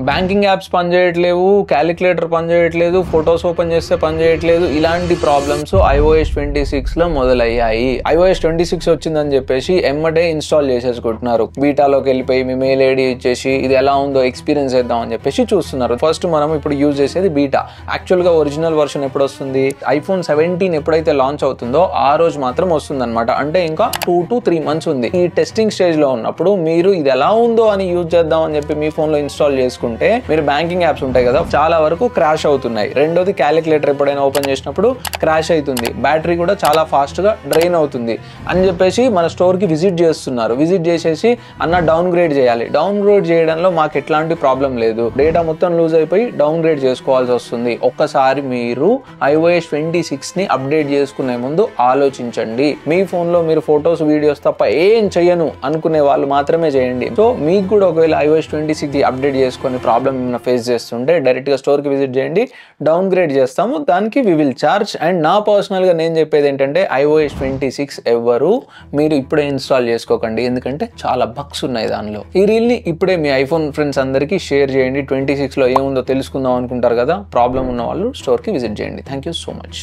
Banking apps పనిచేయట్లేవు, calculator పనిచేయట్లేదు, photos open చేస్తే పనిచేయట్లేదు. ఇలాంటి ప్రాబ్లమ్స్ iOS 26లో మొదలయ్యాయి. iOS 26 వచ్చిందని చెప్పేసి ఎమ్మటే ఇన్స్టాల్ చేసేసుకుంటున్నారు. బీటాలోకి వెళ్ళిపోయి మీ మెయిల్ ఐడి ఇచ్చేసి ఇది ఎలా ఉందో ఎక్స్పీరియన్స్ చేద్దాం అని చెప్పేసి చూస్తున్నారు. ఫస్ట్ మనం ఇప్పుడు యూజ్ చేసేది బీటా. యాక్చువల్గా ఒరిజినల్ వర్షన్ ఎప్పుడు వస్తుంది? iPhone 17 ఎప్పుడైతే లాంచ్ అవుతుందో ఆ రోజు మాత్రం వస్తుంది అనమాట. అంటే ఇంకా 2 to 3 months ఉంది. ఈ టెస్టింగ్ స్టేజ్ లో ఉన్నప్పుడు మీరు ఇది ఎలా ఉందో అని యూజ్ చేద్దాం అని చెప్పి మీ ఫోన్ లో ఇన్స్టాల్ చేసుకుంటే మీరు బ్యాంకింగ్ యాప్స్ ఉంటాయి కదా, చాలా వరకు క్రాష్ అవుతున్నాయి. రెండోది క్యాలిక్యులేటర్ ఎప్పుడైనా ఓపెన్ చేసినప్పుడు క్రాష్ అవుతుంది, బ్యాటరీ కూడా చాలా ఫాస్ట్ గా డ్రైన్ అవుతుంది అని చెప్పేసి మన స్టోర్ కి విజిట్ చేస్తున్నారు. విజిట్ చేసేసి అన్న డౌన్ గ్రేడ్ చేయాలి. డౌన్ గ్రేడ్ చేయడంలో మాకు ఎట్లాంటి ప్రాబ్లం లేదు, డేటా మొత్తం లూజ్ అయిపోయి డౌన్ గ్రేడ్ చేసుకోవాల్సి వస్తుంది. ఒక్కసారి మీరు iOS 26 ని అప్డేట్ చేసుకునే ముందు ఆలోచించండి. మీ ఫోన్ లో మీరు ఫొటోస్ వీడియోస్ తప్ప ఏం చెయ్యను అనుకునే వాళ్ళు మాత్రమే చేయండి. సో మీకు కూడా ఒకవేళ iOS 26 అప్డేట్ చేసుకుని ప్రాబ్లమ్ ఏమైనా ఫేస్ చేస్తుంటే డైరెక్ట్ గా స్టోర్ కి విజిట్ చేయండి, డౌన్ గ్రేడ్ చేస్తాము, దానికి వి విల్ చార్జ్. అండ్ నా పర్సనల్ గా నేను చెప్పేది ఏంటంటే iOS 26 ఎవరు మీరు ఇప్పుడే ఇన్స్టాల్ చేసుకోకండి, ఎందుకంటే చాలా బగ్స్ ఉన్నాయి దానిలో. ఈ రీల్ ని ఇప్పుడే మీ ఐఫోన్ ఫ్రెండ్స్ అందరికీ షేర్ చేయండి. 26 లో ఏముందో తెలుసుకుందాం అనుకుంటారు కదా, ప్రాబ్లం ఉన్న వాళ్ళు స్టోర్ కి విజిట్ చేయండి. Thank you so much.